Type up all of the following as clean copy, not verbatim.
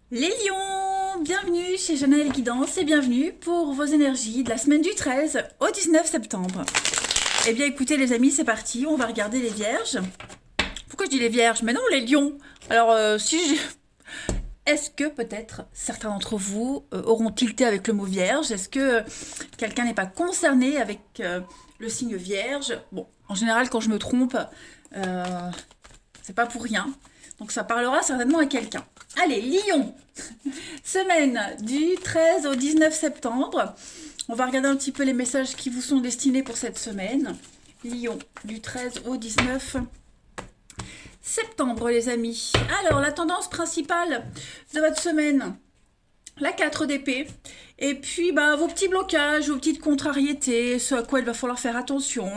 Les lions, bienvenue chez Jeanne Guidance et bienvenue pour vos énergies de la semaine du 13 au 19 septembre. Eh bien écoutez les amis, c'est parti, on va regarder les vierges. Pourquoi je dis les vierges? Mais non, les lions. Alors est-ce que peut-être certains d'entre vous auront tilté avec le mot vierge? Est-ce que quelqu'un n'est pas concerné avec le signe vierge? Bon, en général quand je me trompe, euh, c'est pas pour rien. Donc ça parlera certainement à quelqu'un. Allez, Lion, semaine du 13 au 19 septembre. On va regarder un petit peu les messages qui vous sont destinés pour cette semaine. Lion, du 13 au 19 septembre, les amis. Alors, la tendance principale de votre semaine, la 4 d'épée. Et puis, vos petits blocages, vos petites contrariétés, ce à quoi il va falloir faire attention.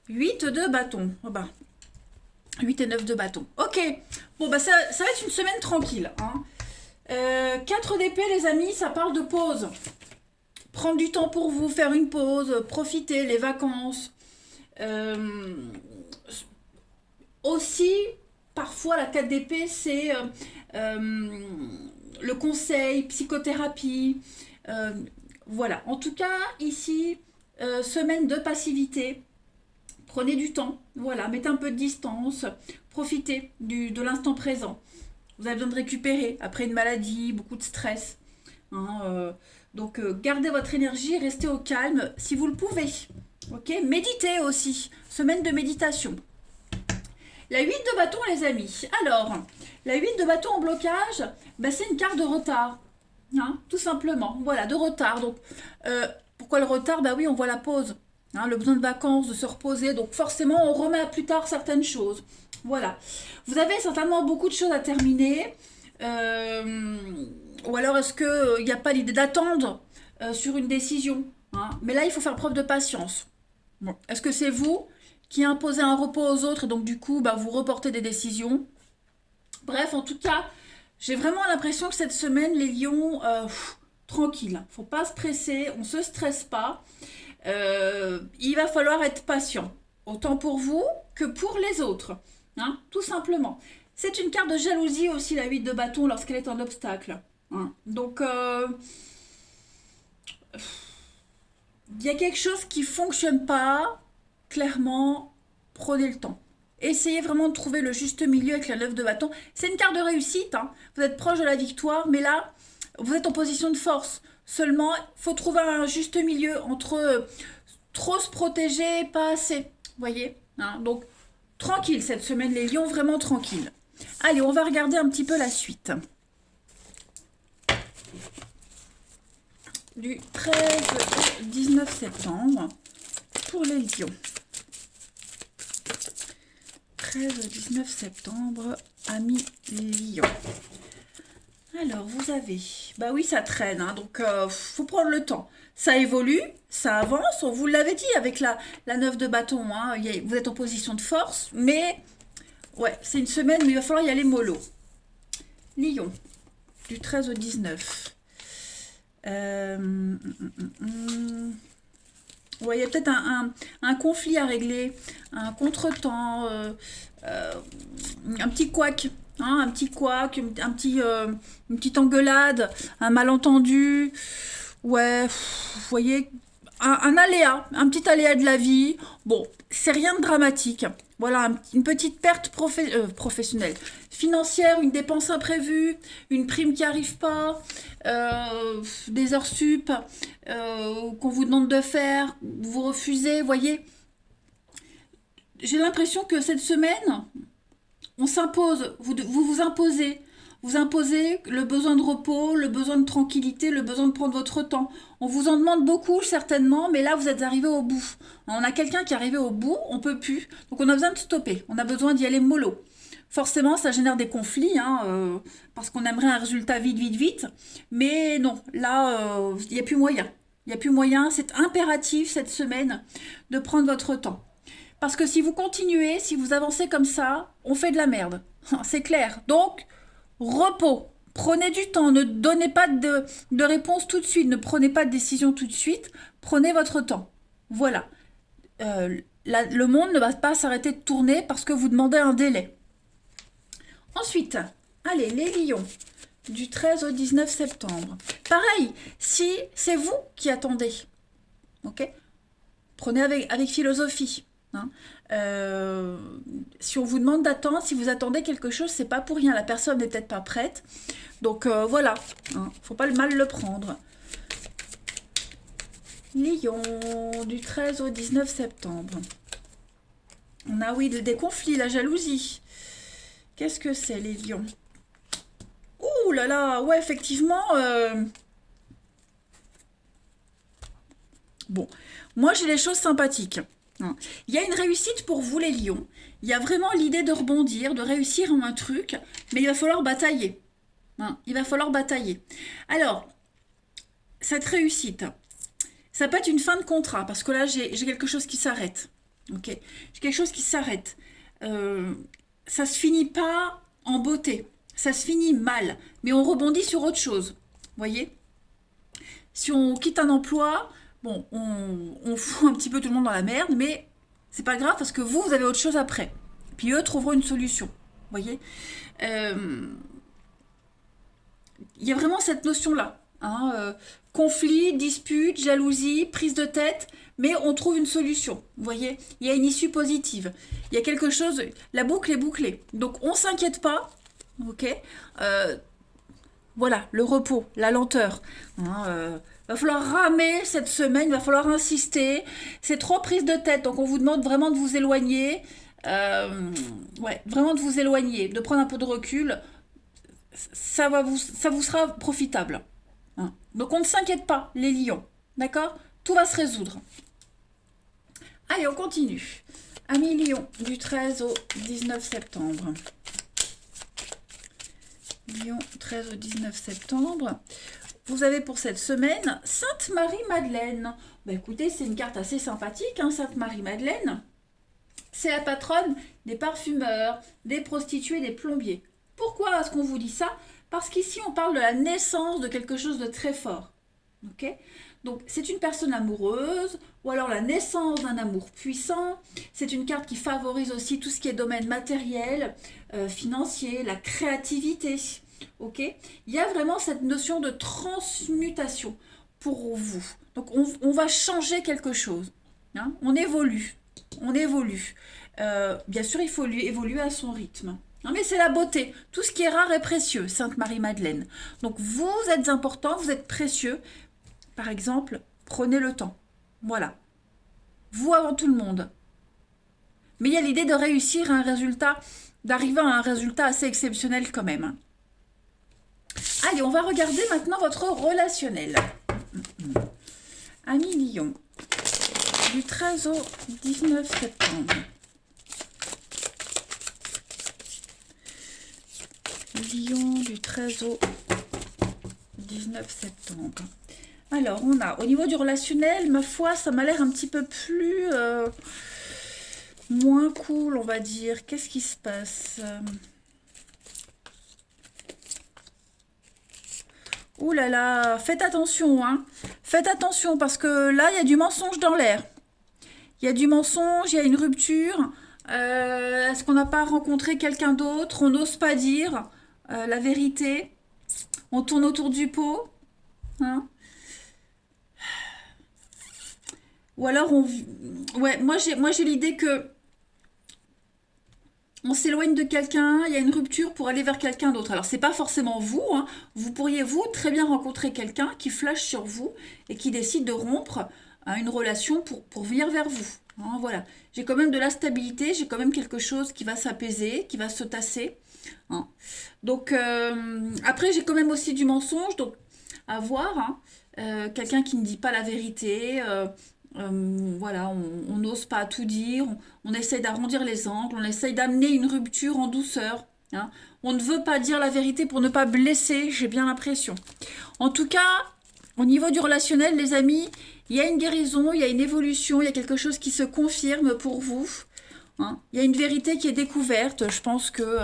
8 de bâton. 8 et 9 de bâton. Ok. Bon, ça va être une semaine tranquille. 4 d'épée, les amis, ça parle de pause. Prendre du temps pour vous, faire une pause, profiter, les vacances. Aussi, parfois, la 4 d'épée, c'est le conseil, psychothérapie. Voilà. En tout cas, ici, semaine de passivité. Prenez du temps, voilà, mettez un peu de distance, profitez de l'instant présent. Vous avez besoin de récupérer après une maladie, beaucoup de stress. Donc gardez votre énergie, restez au calme si vous le pouvez. Ok, méditez aussi, semaine de méditation. La 8 de bâton, les amis. Alors, la 8 de bâton en blocage, c'est une carte de retard. Tout simplement, voilà, de retard. Donc, pourquoi le retard? Oui, on voit la pause. Le besoin de vacances, de se reposer. Donc, forcément, on remet à plus tard certaines choses. Voilà. Vous avez certainement beaucoup de choses à terminer. Ou alors, est-ce qu'il n'y a pas l'idée d'attendre sur une décision? Mais là, il faut faire preuve de patience. Bon. Est-ce que c'est vous qui imposez un repos aux autres et donc, du coup, vous reportez des décisions? Bref, en tout cas, j'ai vraiment l'impression que cette semaine, les lions, tranquille. Faut pas se presser, on se stresse pas. Il va falloir être patient, autant pour vous que pour les autres. Tout simplement. C'est une carte de jalousie aussi, la 8 de bâton, lorsqu'elle est un obstacle. Donc, il y a quelque chose qui fonctionne pas. Clairement, prenez le temps. Essayez vraiment de trouver le juste milieu avec la 9 de bâton. C'est une carte de réussite. Vous êtes proche de la victoire, mais là, vous êtes en position de force. Seulement, il faut trouver un juste milieu entre trop se protéger, pas assez. Vous voyez? Donc, tranquille cette semaine, les lions, vraiment tranquille. Allez, on va regarder un petit peu la suite. Du 13 au 19 septembre pour les lions. 13 au 19 septembre, amis lions. Alors, vous avez... oui, ça traîne, donc faut prendre le temps. Ça évolue, ça avance, on vous l'avait dit avec la 9 de bâton, vous êtes en position de force, mais ouais, c'est une semaine, mais il va falloir y aller mollo. Lion, du 13 au 19. Ouais, il y a peut-être un conflit à régler, un contretemps, un petit couac, un petit couac, une petite engueulade, un malentendu. Ouais, vous voyez, un aléa, un petit aléa de la vie. Bon, c'est rien de dramatique. Voilà, une petite perte professionnelle, financière, une dépense imprévue, une prime qui arrive pas, des heures sup qu'on vous demande de faire, vous refusez, voyez. J'ai l'impression que cette semaine, on s'impose, vous imposez. Vous imposez le besoin de repos, le besoin de tranquillité, le besoin de prendre votre temps. On vous en demande beaucoup, certainement, mais là, vous êtes arrivé au bout. On a quelqu'un qui est arrivé au bout, on peut plus. Donc, on a besoin de stopper. On a besoin d'y aller mollo. Forcément, ça génère des conflits, parce qu'on aimerait un résultat vite, vite, vite. Mais non, là, il n'y a plus moyen. Il n'y a plus moyen. C'est impératif, cette semaine, de prendre votre temps. Parce que si vous continuez, si vous avancez comme ça, on fait de la merde. C'est clair. Donc, repos. Prenez du temps. Ne donnez pas de réponse tout de suite. Ne prenez pas de décision tout de suite. Prenez votre temps. Voilà. Le monde ne va pas s'arrêter de tourner parce que vous demandez un délai. Ensuite, allez, les lions. du 13 au 19 septembre. Pareil, si c'est vous qui attendez, ok? Prenez avec philosophie. Hein. Si on vous demande d'attendre, si vous attendez quelque chose, c'est pas pour rien. La personne n'est peut-être pas prête. Donc voilà, hein, faut pas le mal le prendre. Lion, du 13 au 19 septembre. On a, oui, des conflits, la jalousie. Qu'est-ce que c'est, les lions? Ouh là là, ouais, effectivement. Bon, moi j'ai les choses sympathiques. Hein. Il y a une réussite pour vous, les lions. Il y a vraiment l'idée de rebondir, de réussir un truc, mais il va falloir batailler. Hein, il va falloir batailler. Alors, cette réussite, ça peut être une fin de contrat, parce que là, j'ai quelque chose qui s'arrête. Ok, j'ai quelque chose qui s'arrête. Euh, Ça se finit pas en beauté, ça se finit mal, mais on rebondit sur autre chose. Vous voyez? Si on quitte un emploi, bon, on fout un petit peu tout le monde dans la merde, mais c'est pas grave parce que vous avez autre chose après. Puis eux trouveront une solution. Vous voyez? Euh, Il y a vraiment cette notion-là. Hein, conflit, dispute, jalousie, prise de tête, mais on trouve une solution. Vous voyez, il y a une issue positive. Il y a quelque chose, la boucle est bouclée. Donc on s'inquiète pas, ok. Euh, voilà, le repos, la lenteur. Hein, va falloir ramer cette semaine, va falloir insister. C'est trop prise de tête, donc on vous demande vraiment de vous éloigner. Ouais, vraiment de vous éloigner, de prendre un peu de recul. Ça vous sera profitable. Hein. Donc on ne s'inquiète pas, les lions. D'accord? Tout va se résoudre. Allez, on continue. Amis lions, du 13 au 19 septembre. Lion, 13 au 19 septembre. Vous avez pour cette semaine Sainte Marie-Madeleine. Bah écoutez, c'est une carte assez sympathique, hein, Sainte Marie-Madeleine. C'est la patronne des parfumeurs, des prostituées, des plombiers. Pourquoi est-ce qu'on vous dit ça? Parce qu'ici, on parle de la naissance de quelque chose de très fort. Ok? Donc, c'est une personne amoureuse, ou alors la naissance d'un amour puissant. C'est une carte qui favorise aussi tout ce qui est domaine matériel, financier, la créativité. Ok? Il y a vraiment cette notion de transmutation pour vous. Donc, on va changer quelque chose. Hein. On évolue. On évolue. Bien sûr, il faut lui évoluer à son rythme. Non, mais c'est la beauté. Tout ce qui est rare est précieux, Sainte Marie-Madeleine. Donc, vous êtes important, vous êtes précieux. Par exemple, prenez le temps. Voilà. Vous avant tout le monde. Mais il y a l'idée de réussir à un résultat, d'arriver à un résultat assez exceptionnel quand même. Allez, on va regarder maintenant votre relationnel. Amis Lion, du 13 au 19 septembre. Lion, du 13 au 19 septembre. Alors, on a, au niveau du relationnel, ma foi, ça m'a l'air un petit peu plus... moins cool, on va dire. Qu'est-ce qui se passe? Ouh là là, faites attention, hein. Faites attention, parce que là, il y a du mensonge dans l'air. Il y a du mensonge, il y a une rupture. Est-ce qu'on n'a pas rencontré quelqu'un d'autre? On n'ose pas dire la vérité. On tourne autour du pot. Hein. Ou alors on... Ouais, moi j'ai l'idée que on s'éloigne de quelqu'un, il y a une rupture pour aller vers quelqu'un d'autre. Alors c'est pas forcément vous, hein. Vous pourriez vous très bien rencontrer quelqu'un qui flash sur vous et qui décide de rompre hein, une relation pour venir vers vous. Hein, voilà. J'ai quand même de la stabilité, j'ai quand même quelque chose qui va s'apaiser, qui va se tasser. Hein. Donc après j'ai quand même aussi du mensonge, donc à voir. Hein. Quelqu'un qui ne dit pas la vérité. Voilà, on n'ose pas tout dire, on essaye d'arrondir les angles, on essaye d'amener une rupture en douceur. Hein. On ne veut pas dire la vérité pour ne pas blesser, j'ai bien l'impression. En tout cas, au niveau du relationnel, les amis, il y a une guérison, il y a une évolution, il y a quelque chose qui se confirme pour vous. Hein. Il y a une vérité qui est découverte. Je pense que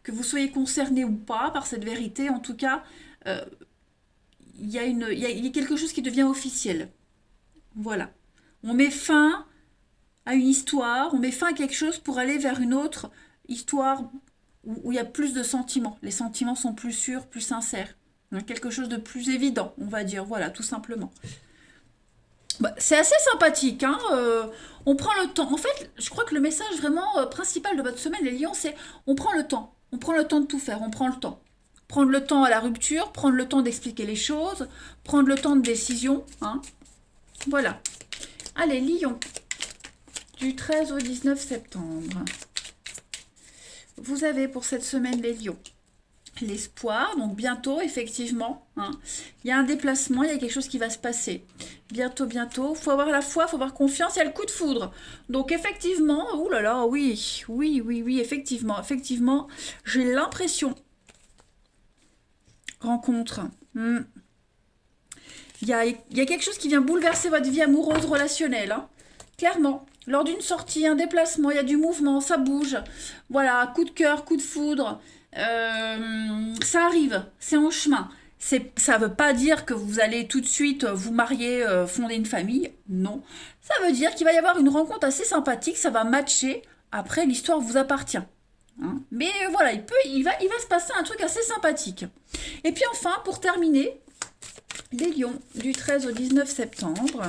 vous soyez concerné ou pas par cette vérité, en tout cas, il y a quelque chose qui devient officiel. Voilà. On met fin à une histoire, on met fin à quelque chose pour aller vers une autre histoire où il y a plus de sentiments. Les sentiments sont plus sûrs, plus sincères. Hein, quelque chose de plus évident, on va dire. Voilà, tout simplement. Bah, c'est assez sympathique, hein, on prend le temps. En fait, je crois que le message vraiment principal de votre semaine, les lions, c'est on prend le temps. On prend le temps de tout faire, on prend le temps. Prendre le temps à la rupture, prendre le temps d'expliquer les choses, prendre le temps de décision. Hein. Voilà. Allez, lion, du 13 au 19 septembre. Vous avez pour cette semaine les lions l'espoir, donc bientôt, effectivement, hein, il y a un déplacement, il y a quelque chose qui va se passer. Bientôt, bientôt, faut avoir la foi, faut avoir confiance, il y a le coup de foudre. Donc effectivement, oh là là, oui, oui, oui, oui, effectivement, effectivement, j'ai l'impression, rencontre, il y a quelque chose qui vient bouleverser votre vie amoureuse, relationnelle, hein, clairement. Lors d'une sortie, un déplacement, il y a du mouvement, ça bouge. Voilà, coup de cœur, coup de foudre. Ça arrive, c'est en chemin. Ça ne veut pas dire que vous allez tout de suite vous marier, fonder une famille. Non. Ça veut dire qu'il va y avoir une rencontre assez sympathique, ça va matcher. Après, l'histoire vous appartient. Hein. Mais voilà, il va se passer un truc assez sympathique. Et puis enfin, pour terminer, les lions du 13 au 19 septembre.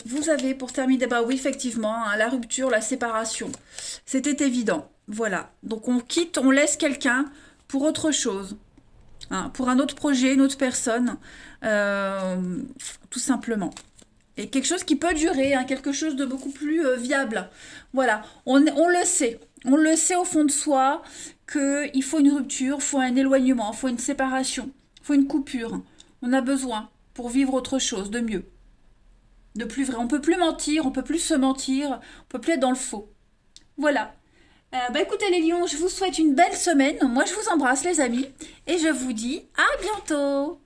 Vous avez pour terminer, bah oui, effectivement, hein, la rupture, la séparation. C'était évident. Voilà. Donc on quitte, on laisse quelqu'un pour autre chose. Hein, pour un autre projet, une autre personne. Tout simplement. Et quelque chose qui peut durer, hein, quelque chose de beaucoup plus viable. Voilà. On le sait. On le sait au fond de soi qu'il faut une rupture, il faut un éloignement, il faut une séparation, il faut une coupure. On a besoin pour vivre autre chose de mieux. De plus vrai. On peut plus mentir, on peut plus se mentir, on peut plus être dans le faux. Voilà. Bah écoutez les lions, je vous souhaite une belle semaine. Moi je vous embrasse les amis et je vous dis à bientôt.